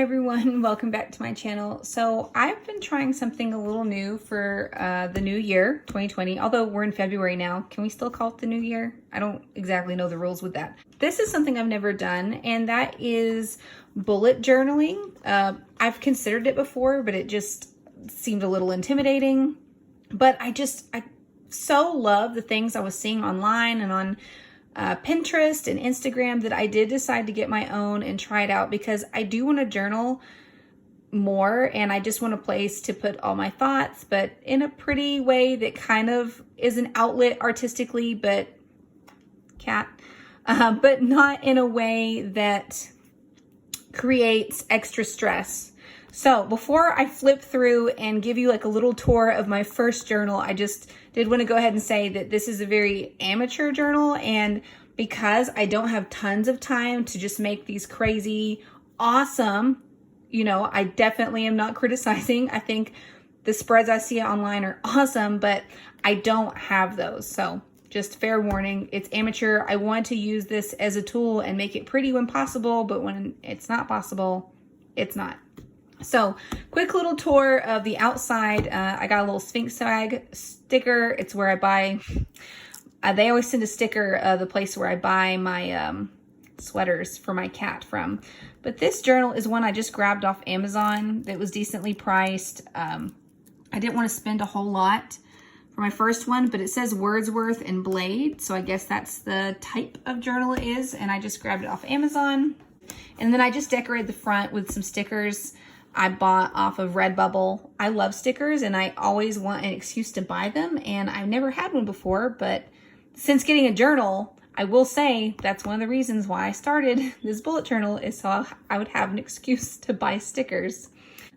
everyone, welcome back to my channel. So I've been trying something a little new for the new year, 2020, although we're in February now. Can we still call it the new year? I don't exactly know the rules with that. This is something I've never done, and that is bullet journaling. I've considered it before, but it just seemed a little intimidating. But I so love the things I was seeing online and on Pinterest and Instagram that I did decide to get my own and try it out because I do want to journal more, and I just want a place to put all my thoughts, but in a pretty way that kind of is an outlet artistically, but but not in a way that creates extra stress. So before I flip through and give you like a little tour of my first journal, I just did want to go ahead and say that this is a very amateur journal, and because I don't have tons of time to just make these crazy, awesome, I definitely am not criticizing. I think the spreads I see online are awesome, but I don't have those. So just fair warning, it's amateur. I want to use this as a tool and make it pretty when possible, but when it's not possible, it's not. So quick little tour of the outside. I got a little Sphinx swag sticker. It's where I buy, they always send a sticker of the place where I buy my sweaters for my cat from. But this journal is one I just grabbed off Amazon that was decently priced. I didn't want to spend a whole lot for my first one, but it says Wordsworth and Blade. So I guess that's the type of journal it is. And I just grabbed it off Amazon. And then I just decorated the front with some stickers I bought off of Redbubble. I love stickers and I always want an excuse to buy them, and I've never had one before, but since getting a journal, I will say that's one of the reasons why I started this bullet journal, is so I would have an excuse to buy stickers.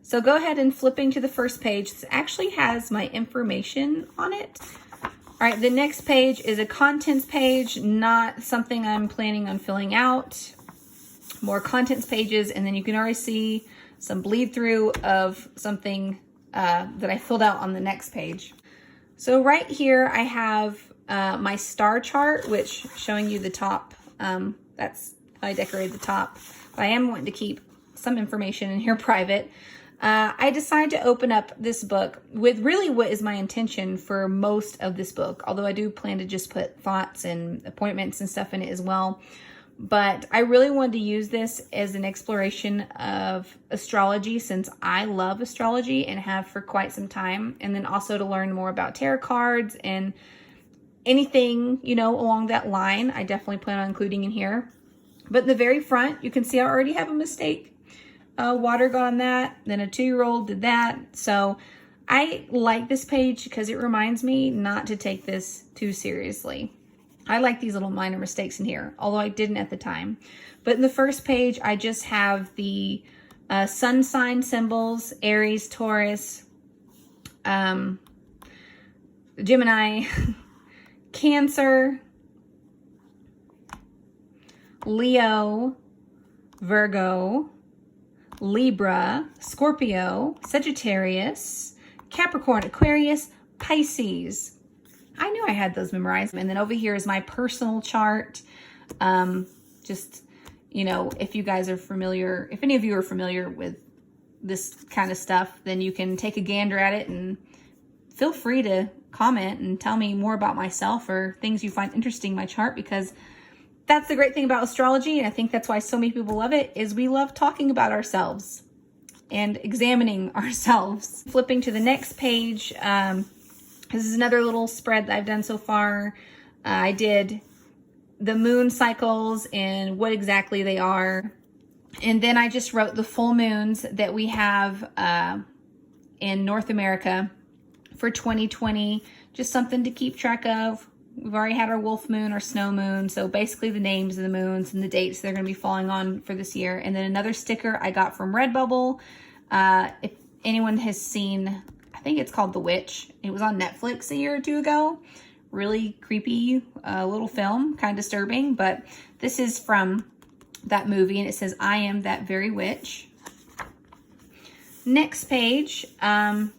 So go ahead and flipping to the first page. This actually has my information on it. All right, the next page is a contents page, not something I'm planning on filling out. More contents pages, and then you can already see some bleed through of something that I filled out on the next page. So right here I have my star chart, which showing you the top. That's how I decorated the top. But I am wanting to keep some information in here private. I decided to open up this book with really what is my intention for most of this book, although I do plan to just put thoughts and appointments and stuff in it as well. But I really wanted to use this as an exploration of astrology, since I love astrology and have for quite some time. And then also to learn more about tarot cards and anything, along that line, I definitely plan on including in here. But in the very front, you can see I already have a mistake. Water got on that, then a 2-year-old did that. So I like this page because it reminds me not to take this too seriously. I like these little minor mistakes in here, although I didn't at the time. But in the first page, I just have the sun sign symbols: Aries, Taurus, Gemini, Cancer, Leo, Virgo, Libra, Scorpio, Sagittarius, Capricorn, Aquarius, Pisces. I knew I had those memorized. And then over here is my personal chart. If you guys are familiar, if any of you are familiar with this kind of stuff, then you can take a gander at it and feel free to comment and tell me more about myself or things you find interesting in my chart, because that's the great thing about astrology. And I think that's why so many people love it, is we love talking about ourselves and examining ourselves. Flipping to the next page, this is another little spread that I've done so far. I did the moon cycles and what exactly they are. And then I just wrote the full moons that we have in North America for 2020. Just something to keep track of. We've already had our wolf moon, our snow moon. So basically the names of the moons and the dates they're going to be falling on for this year. And then another sticker I got from Redbubble. If anyone has seen, I think it's called The Witch. It was on Netflix a year or two ago. Really creepy little film, kind of disturbing, but this is from that movie, and it says, "I am that very witch." Next page, let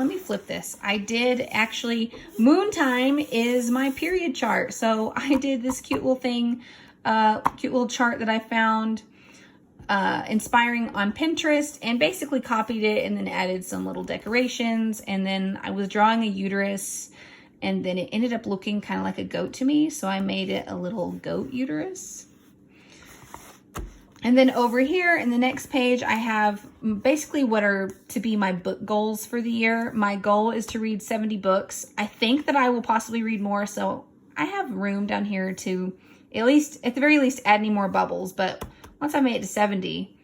me flip this. I did actually, moon time is my period chart. So I did this cute little thing, cute little chart that I found inspiring on Pinterest and basically copied it and then added some little decorations. And then I was drawing a uterus and then it ended up looking kind of like a goat to me. So I made it a little goat uterus. And then over here in the next page, I have basically what are to be my book goals for the year. My goal is to read 70 books. I think that I will possibly read more. So I have room down here to at the very least, add any more bubbles. But once I made it to 70,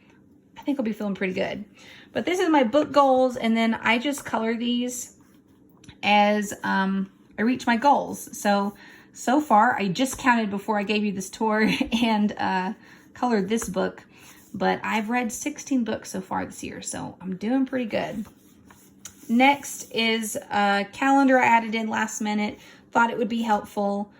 I think I'll be feeling pretty good. But this is my book goals. And then I just color these as I reach my goals. So far, I just counted before I gave you this tour and colored this book. But I've read 16 books so far this year. So I'm doing pretty good. Next is a calendar I added in last minute. Thought it would be helpful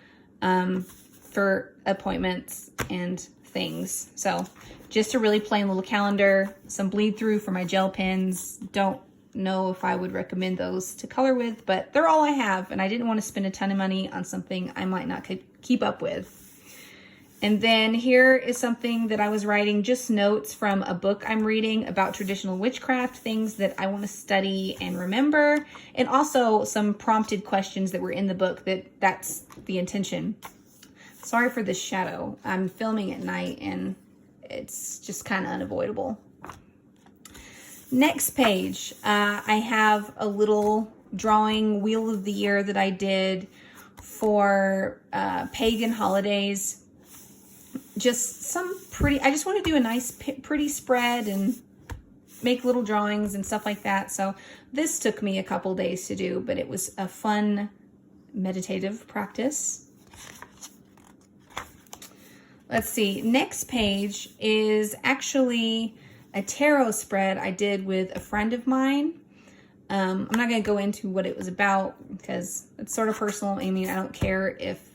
for appointments and things. So just a really plain little calendar, some bleed through for my gel pens. Don't know if I would recommend those to color with, but they're all I have. And I didn't want to spend a ton of money on something I might not keep up with. And then here is something that I was writing, just notes from a book I'm reading about traditional witchcraft, things that I want to study and remember, and also some prompted questions that were in the book that's the intention. Sorry for this shadow. I'm filming at night and it's just kind of unavoidable. Next page, I have a little drawing wheel of the year that I did for pagan holidays. Just some pretty, I just want to do a nice pretty spread and make little drawings and stuff like that. So this took me a couple days to do, but it was a fun meditative practice. Let's see, next page is actually a tarot spread I did with a friend of mine. I'm not going to go into what it was about because it's sort of personal. I mean, I don't care if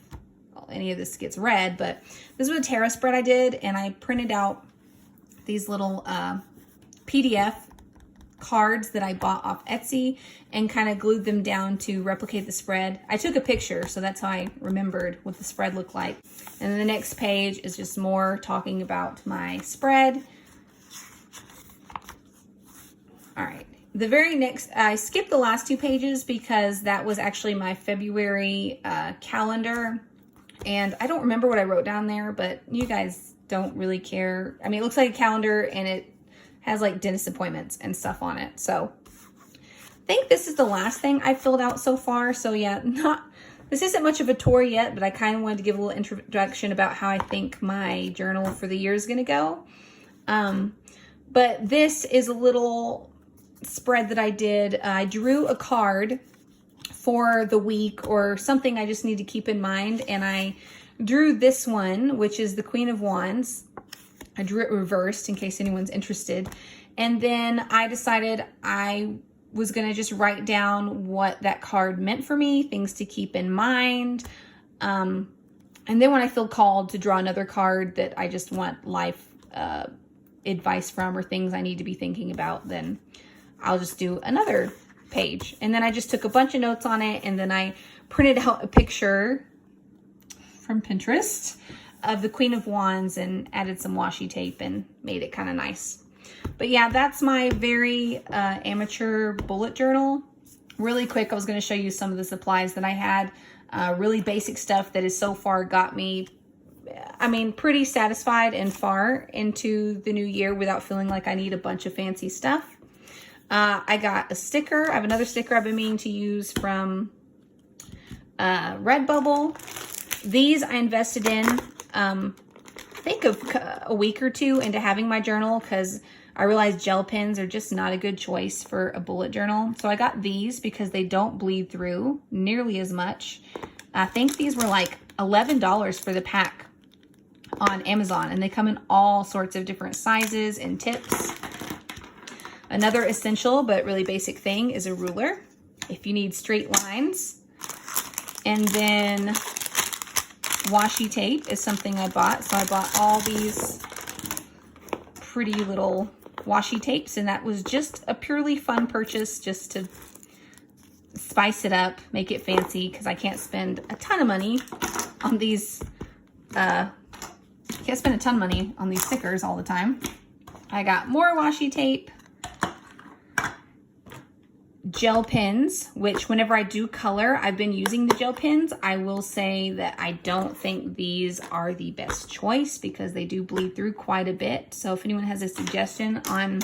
any of this gets read, but this was a tarot spread I did, and I printed out these little PDF cards that I bought off Etsy and kind of glued them down to replicate the spread. I took a picture, so that's how I remembered what the spread looked like. And then the next page is just more talking about my spread. All right. The very next, I skipped the last two pages because that was actually my February calendar. And I don't remember what I wrote down there, but you guys don't really care. I mean, it looks like a calendar and it has like dentist appointments and stuff on it. So I think this is the last thing I filled out so far. So yeah, this isn't much of a tour yet, but I kind of wanted to give a little introduction about how I think my journal for the year is going to go. But this is a little spread that I did. I drew a card for the week or something I just need to keep in mind. And I drew this one, which is the Queen of Wands. I drew it reversed in case anyone's interested. And then I decided I was going to just write down what that card meant for me, things to keep in mind. And then when I feel called to draw another card that I just want life advice from or things I need to be thinking about, then I'll just do another page. And then I just took a bunch of notes on it, and then I printed out a picture from Pinterest of the Queen of Wands and added some washi tape and made it kind of nice. But yeah, that's my very amateur bullet journal. Really quick, I was going to show you some of the supplies that I had. Really basic stuff that has so far got me, I mean, pretty satisfied and far into the new year without feeling like I need a bunch of fancy stuff. I got a sticker. I have another sticker I've been meaning to use from Redbubble. These I invested in, I think a week or two into having my journal because I realized gel pens are just not a good choice for a bullet journal. So I got these because they don't bleed through nearly as much. I think these were like $11 for the pack on Amazon, and they come in all sorts of different sizes and tips. Another essential but really basic thing is a ruler if you need straight lines. And then washi tape is something I bought. So I bought all these pretty little washi tapes, and that was just a purely fun purchase just to spice it up, make it fancy, because I can't spend a ton of money on these stickers all the time. I got more washi tape, gel pens, which whenever I do color, I've been using the gel pens. I will say that I don't think these are the best choice because they do bleed through quite a bit. So if anyone has a suggestion on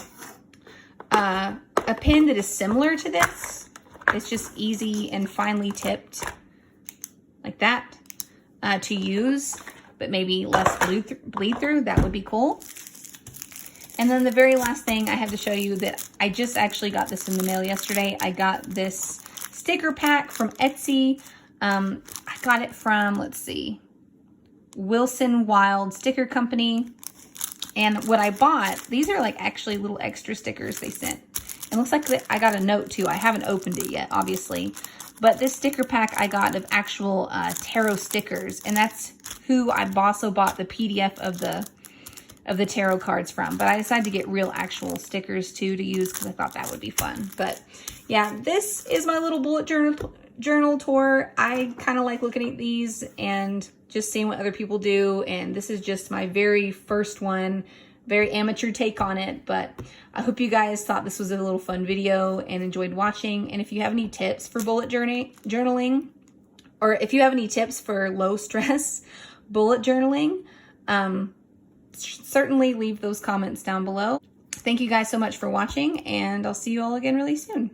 a pen that is similar to this, it's just easy and finely tipped like that to use, but maybe less bleed through, that would be cool. And then the very last thing I have to show you that I just actually got this in the mail yesterday. I got this sticker pack from Etsy. I got it from, let's see, Wilson Wild Sticker Company. And what I bought, these are like actually little extra stickers they sent. It looks like I got a note too. I haven't opened it yet, obviously. But this sticker pack I got of actual tarot stickers. And that's who I also bought the PDF of the tarot cards from. But I decided to get real actual stickers too to use because I thought that would be fun. But yeah, this is my little bullet journal tour. I kind of like looking at these and just seeing what other people do. And this is just my very first one, very amateur take on it. But I hope you guys thought this was a little fun video and enjoyed watching. And if you have any tips for bullet journaling, or if you have any tips for low stress bullet journaling, certainly leave those comments down below. Thank you guys so much for watching, and I'll see you all again really soon.